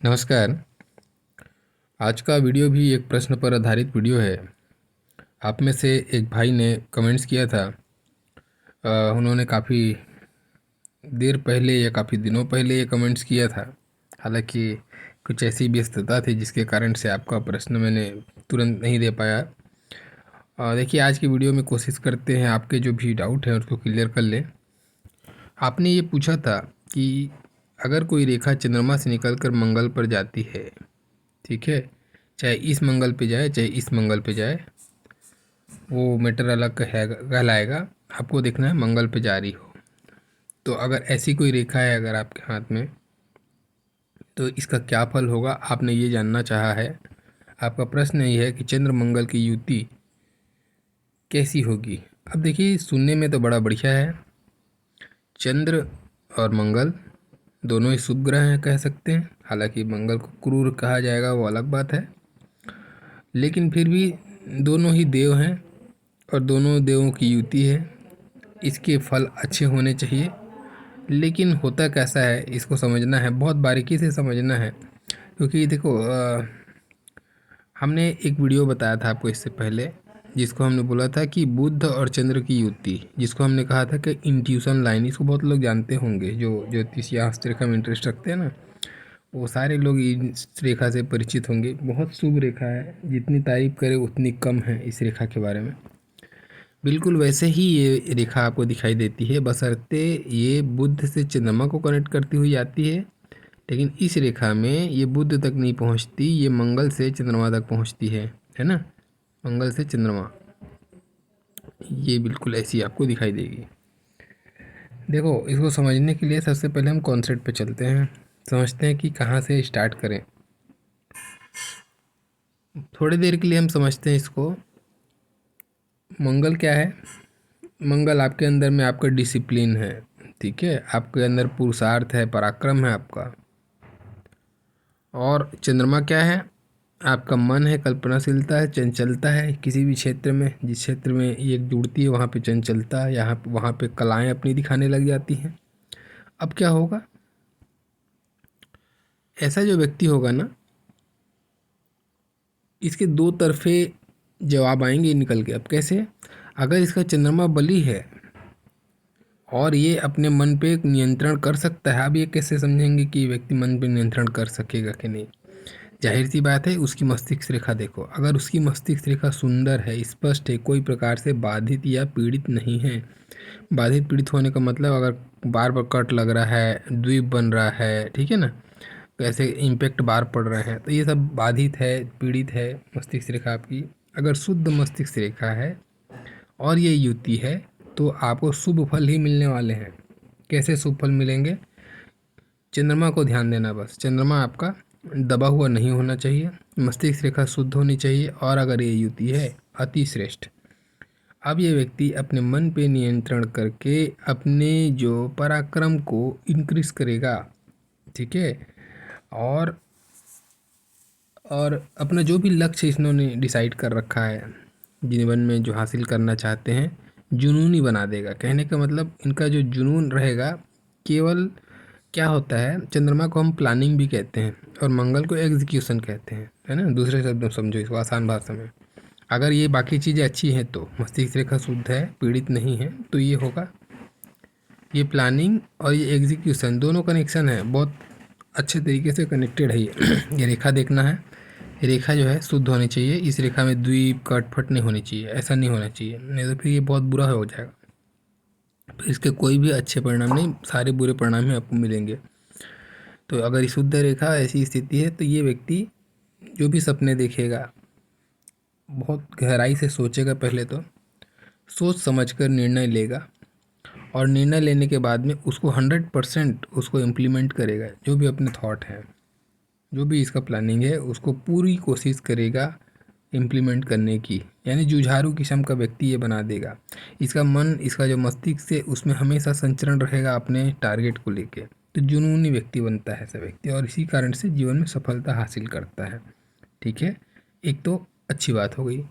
नमस्कार। आज का वीडियो भी एक प्रश्न पर आधारित वीडियो है। आप में से एक भाई ने कमेंट्स किया था। उन्होंने काफ़ी देर पहले या काफ़ी दिनों पहले ये कमेंट्स किया था। हालांकि कुछ ऐसी व्यस्तता थी जिसके कारण से आपका प्रश्न मैंने तुरंत नहीं दे पाया। देखिए, आज की वीडियो में कोशिश करते हैं आपके जो भी डाउट है उसको क्लियर कर लें। आपने ये पूछा था कि अगर कोई रेखा चंद्रमा से निकलकर मंगल पर जाती है, ठीक है, चाहे इस मंगल पे जाए चाहे इस मंगल पे जाए, वो मैटर अलग कहलाएगा। आपको देखना है मंगल पे जा रही हो। तो अगर ऐसी कोई रेखा है अगर आपके हाथ में, तो इसका क्या फल होगा, आपने ये जानना चाहा है। आपका प्रश्न ये है कि चंद्र मंगल की युति कैसी होगी। अब देखिए, सुनने में तो बड़ा बढ़िया है। चंद्र और मंगल दोनों ही शुभ ग्रह हैं कह सकते हैं। हालांकि मंगल को क्रूर कहा जाएगा, वो अलग बात है, लेकिन फिर भी दोनों ही देव हैं और दोनों देवों की युति है। इसके फल अच्छे होने चाहिए। लेकिन होता कैसा है इसको समझना है, बहुत बारीकी से समझना है। क्योंकि देखो, हमने एक वीडियो बताया था आपको इससे पहले, जिसको हमने बोला था कि बुध और चंद्र की युति, जिसको हमने कहा था कि इंट्यूशन लाइन। इसको बहुत लोग जानते होंगे जो ज्योतिष या हस्तरेखा में इंटरेस्ट रखते हैं ना, वो सारे लोग इस रेखा से परिचित होंगे। बहुत शुभ रेखा है, जितनी तारीफ करे उतनी कम है इस रेखा के बारे में। बिल्कुल वैसे ही ये रेखा आपको दिखाई देती है, बशर्ते ये बुध से चंद्रमा को कनेक्ट करती हुई आती है। लेकिन इस रेखा में ये बुध तक नहीं पहुंचती, ये मंगल से चंद्रमा तक पहुंचती है ना। मंगल से चंद्रमा, ये बिल्कुल ऐसी आपको दिखाई देगी। देखो, इसको समझने के लिए सबसे पहले हम कॉन्सेप्ट पे चलते हैं, समझते हैं कि कहाँ से स्टार्ट करें। थोड़ी देर के लिए हम समझते हैं इसको। मंगल क्या है? मंगल आपके अंदर में आपका डिसिप्लिन है, ठीक है, आपके अंदर पुरुषार्थ है, पराक्रम है आपका। और चंद्रमा क्या है? आपका मन है, कल्पनाशीलता है, चंचलता है। किसी भी क्षेत्र में, जिस क्षेत्र में ये जुड़ती है वहाँ पे चंचलता है, यहाँ वहाँ पे कलाएँ अपनी दिखाने लग जाती हैं। अब क्या होगा, ऐसा जो व्यक्ति होगा ना, इसके दो तरफे जवाब आएंगे निकल के। अब कैसे? अगर इसका चंद्रमा बली है और ये अपने मन पे एक नियंत्रण कर सकता है, अब ये कैसे समझेंगे कि व्यक्ति मन पे नियंत्रण कर सकेगा कि नहीं? जाहिर सी बात है, उसकी मस्तिष्क रेखा देखो। अगर उसकी मस्तिष्क रेखा सुंदर है, स्पष्ट है, कोई प्रकार से बाधित या पीड़ित नहीं है। बाधित पीड़ित होने का मतलब, अगर बार बार कट लग रहा है, द्वीप बन रहा है, ठीक है ना, ऐसे इम्पैक्ट बार पड़ रहे हैं, तो ये सब बाधित है, पीड़ित है मस्तिष्क रेखा आपकी। अगर शुद्ध मस्तिष्क रेखा है और ये युति है, तो आपको शुभ फल ही मिलने वाले हैं। कैसे शुभ फल मिलेंगे? चंद्रमा को ध्यान देना बस। चंद्रमा आपका दबा हुआ नहीं होना चाहिए, मस्तिष्क रेखा शुद्ध होनी चाहिए, और अगर ये युति है, अति श्रेष्ठ। अब ये व्यक्ति अपने मन पे नियंत्रण करके अपने जो पराक्रम को इंक्रीज करेगा, ठीक है, और अपना जो भी लक्ष्य इन्होंने डिसाइड कर रखा है जीवन में, जो हासिल करना चाहते हैं, जुनूनी बना देगा। कहने का मतलब, इनका जो जुनून रहेगा, केवल क्या होता है, चंद्रमा को हम प्लानिंग भी कहते हैं और मंगल को एग्जीक्यूशन कहते हैं, है ना। दूसरे शब्द में समझो इसको आसान भाषा में। अगर ये बाकी चीज़ें अच्छी हैं तो मस्तिष्क रेखा शुद्ध है, पीड़ित नहीं है, तो ये होगा। ये प्लानिंग और ये एग्जीक्यूशन दोनों कनेक्शन है, बहुत अच्छे तरीके से कनेक्टेड है ये रेखा देखना है। रेखा जो है शुद्ध होनी चाहिए। इस रेखा में द्वीप कट फट नहीं होनी चाहिए, ऐसा नहीं होना चाहिए, नहीं तो फिर ये बहुत बुरा हो जाएगा। फिर इसके कोई भी अच्छे परिणाम नहीं, सारे बुरे परिणाम ही आपको मिलेंगे। तो अगर शुद्ध रेखा ऐसी स्थिति है, तो ये व्यक्ति जो भी सपने देखेगा, बहुत गहराई से सोचेगा। पहले तो सोच समझ कर निर्णय लेगा, और निर्णय लेने के बाद में उसको 100% उसको इम्प्लीमेंट करेगा। जो भी अपने थॉट हैं, जो भी इसका प्लानिंग है, उसको पूरी कोशिश करेगा इम्प्लीमेंट करने की। यानी जुझारू किस्म का व्यक्ति ये बना देगा। इसका मन, इसका जो मस्तिष्क है, उसमें हमेशा संचरण रहेगा अपने टारगेट को लेके। तो जुनूनी व्यक्ति बनता है ऐसा व्यक्ति, और इसी कारण से जीवन में सफलता हासिल करता है, ठीक है। एक तो अच्छी बात हो गई।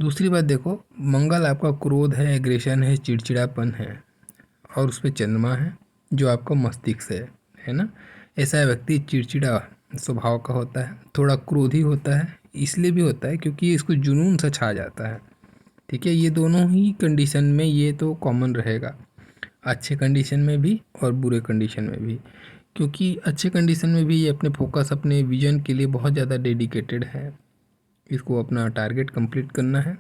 दूसरी बात देखो, मंगल आपका क्रोध है, एग्रेशन है, चिड़चिड़ापन है, और उस पर चंद्रमा है जो आपका मस्तिष्क है ना। ऐसा व्यक्ति चिड़चिड़ा स्वभाव का होता है, थोड़ा क्रोधी होता है, इसलिए भी होता है क्योंकि इसको जुनून सा छा जाता है। ठीक है, ये दोनों ही कंडीशन में ये तो कॉमन रहेगा, अच्छे कंडीशन में भी और बुरे कंडीशन में भी। क्योंकि अच्छे कंडीशन में भी ये अपने फोकस, अपने विजन के लिए बहुत ज़्यादा डेडिकेटेड है, इसको अपना टारगेट कंप्लीट करना है।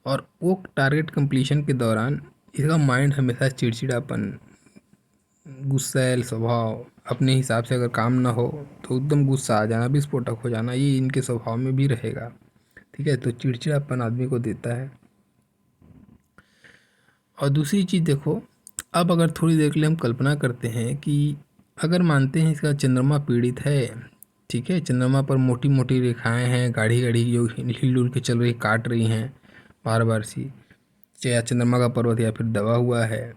और वो टारगेट कंप्लीशन के दौरान इसका माइंड हमेशा चिड़चिड़ापन, गुस्सैल स्वभाव, अपने हिसाब से अगर काम ना हो तो एकदम गुस्सा आ जाना, विस्फोटक हो जाना, ये इनके स्वभाव में भी रहेगा। ठीक है, तो चिड़चिड़ापन आदमी को देता है। और दूसरी चीज़ देखो, अब अगर थोड़ी देर के लिए हम कल्पना करते हैं कि अगर मानते हैं इसका चंद्रमा पीड़ित है, ठीक है, चंद्रमा पर मोटी मोटी रेखाएं हैं, गाढ़ी गाढ़ी जो हिल डुल के चल रही, काट रही हैं बार बार सी, या चंद्रमा का पर्वत या फिर दबा हुआ है,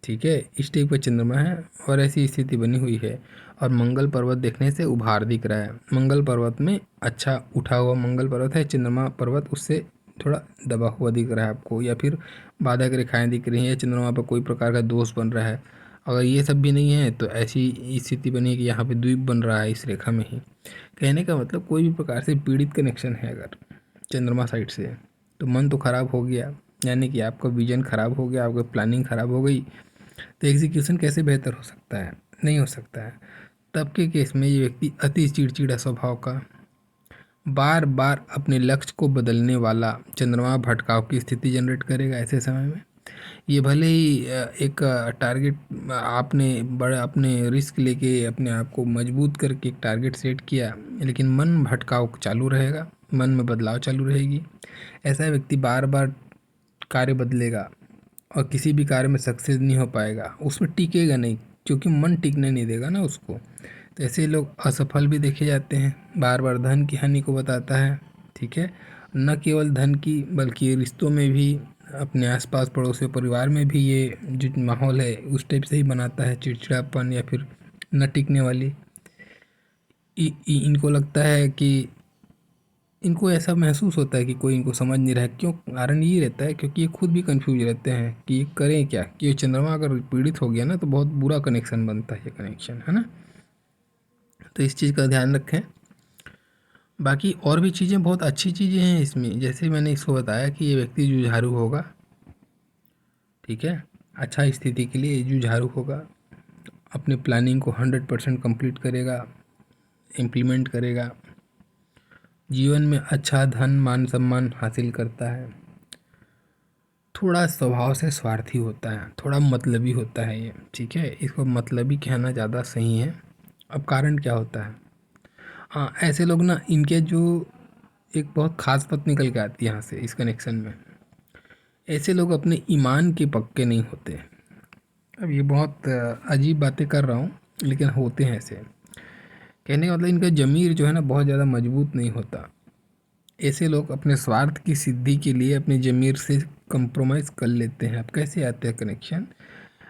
ठीक है, इस टाइप का चंद्रमा है और ऐसी स्थिति बनी हुई है। और मंगल पर्वत देखने से उभार दिख रहा है, मंगल पर्वत में अच्छा उठा हुआ मंगल पर्वत है, चंद्रमा पर्वत उससे थोड़ा दबा हुआ दिख रहा है आपको, या फिर बाधक रेखाएं दिख रही हैं, या चंद्रमा पर कोई प्रकार का दोष बन रहा है। अगर ये सब भी नहीं है तो ऐसी स्थिति बनी है कि यहाँ पे द्वीप बन रहा है इस रेखा में ही। कहने का मतलब कोई भी प्रकार से पीड़ित कनेक्शन है अगर चंद्रमा साइड से, तो मन तो खराब हो गया, यानी कि आपका विजन खराब हो गया, आपकी प्लानिंग खराब हो गई, तो एग्जीक्यूशन कैसे बेहतर हो सकता है? नहीं हो सकता है। तब के केस में ये व्यक्ति अति चिड़चिड़ा स्वभाव का, बार बार अपने लक्ष्य को बदलने वाला चंद्रमा भटकाव की स्थिति जनरेट करेगा ऐसे समय में। ये भले ही एक टारगेट आपने बड़ा अपने रिस्क लेके अपने आप को मजबूत करके एक टारगेट सेट किया, लेकिन मन भटकाव चालू रहेगा, मन में बदलाव चालू रहेगी। ऐसा व्यक्ति बार बार कार्य बदलेगा और किसी भी कार्य में सक्सेस नहीं हो पाएगा, उसमें टिकेगा नहीं, क्योंकि मन टिकने नहीं देगा ना उसको। तो ऐसे लोग असफल भी देखे जाते हैं, बार बार धन की हानि को बताता है। ठीक है, न केवल धन की बल्कि रिश्तों में भी, अपने आसपास पड़ोसियों परिवार में भी ये जो माहौल है उस टाइप से ही बनाता है, चिड़चिड़ापन या फिर न टिकने वाली। इनको लगता है कि इनको ऐसा महसूस होता है कि कोई इनको समझ नहीं रहा है। क्यों? कारण ये रहता है क्योंकि ये खुद भी कंफ्यूज रहते हैं कि ये करें क्या, कि ये चंद्रमा अगर पीड़ित हो गया ना तो बहुत बुरा कनेक्शन बनता है, ये कनेक्शन है ना। तो इस चीज़ का ध्यान रखें। बाकी और भी चीज़ें बहुत अच्छी चीज़ें हैं इसमें, जैसे मैंने इसको बताया कि ये व्यक्ति जुझारू होगा, ठीक है, अच्छा स्थिति के लिए जुझारू होगा, अपने प्लानिंग को 100% कंप्लीट करेगा, इम्प्लीमेंट करेगा, जीवन में अच्छा धन मान सम्मान हासिल करता है, थोड़ा स्वभाव से स्वार्थी होता है, थोड़ा मतलबी होता है ये, ठीक है, इसको मतलबी कहना ज़्यादा सही है। अब कारण क्या होता है? हाँ, ऐसे लोग ना, इनके जो एक बहुत ख़ास बात निकल के आती है यहाँ से इस कनेक्शन में, ऐसे लोग अपने ईमान के पक्के नहीं होते। अब ये बहुत अजीब बातें कर रहा हूँ, लेकिन होते हैं ऐसे। कहने का मतलब इनका ज़मीर जो है ना बहुत ज़्यादा मजबूत नहीं होता। ऐसे लोग अपने स्वार्थ की सिद्धि के लिए अपने ज़मीर से कंप्रोमाइज़ कर लेते हैं। अब कैसे आते हैं कनेक्शन?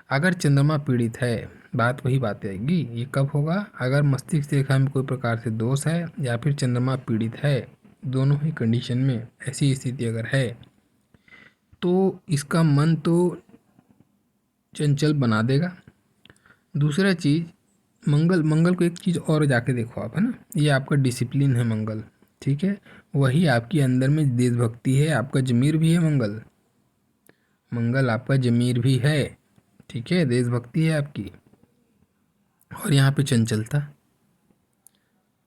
अगर चंद्रमा पीड़ित है, बात वही बात आएगी, ये कब होगा? अगर मस्तिष्क रेखा में कोई प्रकार से दोष है या फिर चंद्रमा पीड़ित है, दोनों ही कंडीशन में ऐसी स्थिति अगर है तो इसका मन तो चंचल बना देगा। दूसरा चीज़, मंगल मंगल को एक चीज़ और जाके देखो आप, है ना, ये आपका डिसिप्लिन है मंगल, ठीक है, वही आपके अंदर में देशभक्ति है, आपका ज़मीर भी है मंगल, मंगल आपका ज़मीर भी है, ठीक है, देशभक्ति है आपकी। और यहाँ पे चंचलता,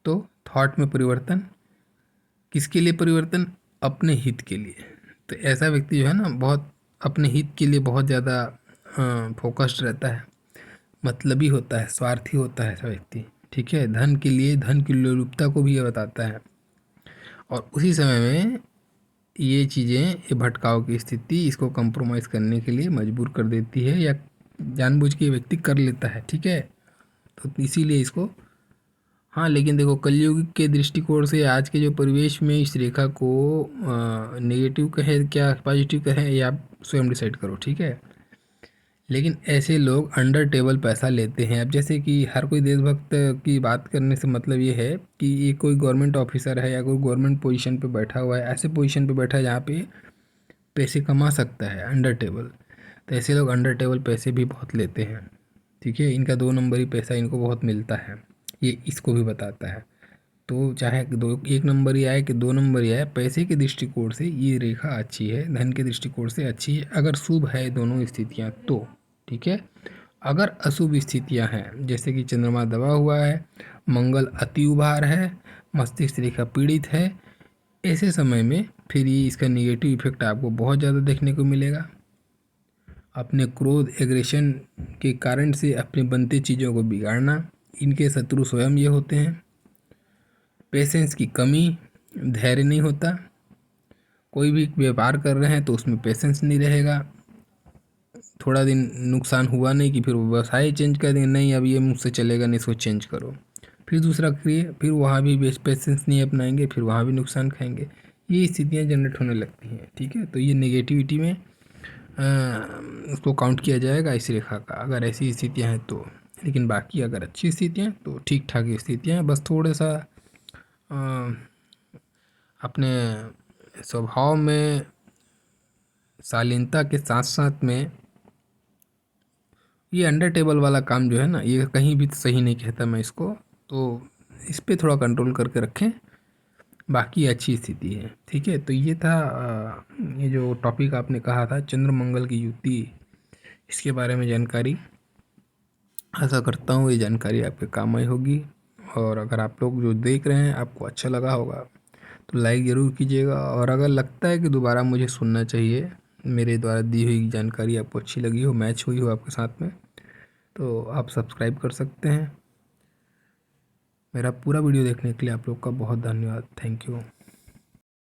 तो थॉट में परिवर्तन, किसके लिए परिवर्तन? अपने हित के लिए। तो ऐसा व्यक्ति जो है ना बहुत अपने हित के लिए बहुत ज़्यादा फोकस्ड रहता है, मतलबी होता है, स्वार्थी होता है ऐसा व्यक्ति, ठीक है, धन के लिए, धन की लोलुपता को भी ये बताता है। और उसी समय में ये चीज़ें, ये भटकाव की स्थिति इसको कंप्रोमाइज़ करने के लिए मजबूर कर देती है, या जानबूझ के ये व्यक्ति कर लेता है, ठीक है, तो इसीलिए इसको। हाँ, लेकिन देखो कलयुग के दृष्टिकोण से आज के जो परिवेश में इस रेखा को नेगेटिव कहे क्या पॉजिटिव कहे, ये आप स्वयं डिसाइड करो, ठीक है। लेकिन ऐसे लोग अंडर टेबल पैसा लेते हैं। अब जैसे कि हर कोई देशभक्त की बात करने से मतलब ये है कि ये कोई गवर्नमेंट ऑफिसर है या कोई गवर्नमेंट पोजीशन पे बैठा हुआ है, ऐसे पोजीशन पे बैठा है जहाँ पे पैसे कमा सकता है अंडर टेबल, तो ऐसे लोग अंडर टेबल पैसे भी बहुत लेते हैं, ठीक है, इनका 2 नंबरी पैसा इनको बहुत मिलता है, ये इसको भी बताता है। तो चाहे दो 1 नंबर ही आए कि 2 नंबर ही आए, पैसे के दृष्टिकोण से ये रेखा अच्छी है, धन के दृष्टिकोण से अच्छी है अगर शुभ है दोनों स्थितियाँ तो। ठीक है, अगर अशुभ स्थितियाँ हैं जैसे कि चंद्रमा दबा हुआ है, मंगल अति उभार है, मस्तिष्क रेखा पीड़ित है, ऐसे समय में फिर ये इसका निगेटिव इफेक्ट आपको बहुत ज़्यादा देखने को मिलेगा। अपने क्रोध एग्रेशन के कारण से अपने बनते चीज़ों को बिगाड़ना, इनके शत्रु स्वयं ये होते हैं। पेशेंस की कमी, धैर्य नहीं होता, कोई भी व्यापार कर रहे हैं तो उसमें पेशेंस नहीं रहेगा। थोड़ा दिन नुकसान हुआ नहीं कि फिर वो व्यवसाय चेंज कर देंगे, नहीं अब ये मुझसे चलेगा नहीं, इसको चेंज करो, फिर दूसरा करिए, फिर वहाँ भी पेशेंस नहीं अपनाएंगे, फिर वहाँ भी नुकसान खाएंगे। ये स्थितियाँ जनरेट होने लगती हैं। ठीक है, तो ये नेगेटिविटी में उसको काउंट किया जाएगा इस रेखा का, अगर ऐसी स्थितियाँ हैं तो। लेकिन बाकी अगर अच्छी स्थितियाँ हैं तो ठीक ठाक स्थितियाँ हैं, बस थोड़ा सा अपने स्वभाव में शालीनता के साथ साथ में ये अंडर टेबल वाला काम जो है ना, ये कहीं भी सही नहीं कहता मैं इसको, तो इस पर थोड़ा कंट्रोल करके रखें, बाकी अच्छी स्थिति है। ठीक है, तो ये था ये जो टॉपिक आपने कहा था चंद्र मंगल की युति, इसके बारे में जानकारी। आशा करता हूँ ये जानकारी आपके काम आई होगी, और अगर आप लोग जो देख रहे हैं आपको अच्छा लगा होगा तो लाइक ज़रूर कीजिएगा, और अगर लगता है कि दोबारा मुझे सुनना चाहिए, मेरे द्वारा दी हुई जानकारी आपको अच्छी लगी हो, मैच हुई हो आपके साथ में, तो आप सब्सक्राइब कर सकते हैं। मेरा पूरा वीडियो देखने के लिए आप लोग का बहुत धन्यवाद। Thank you.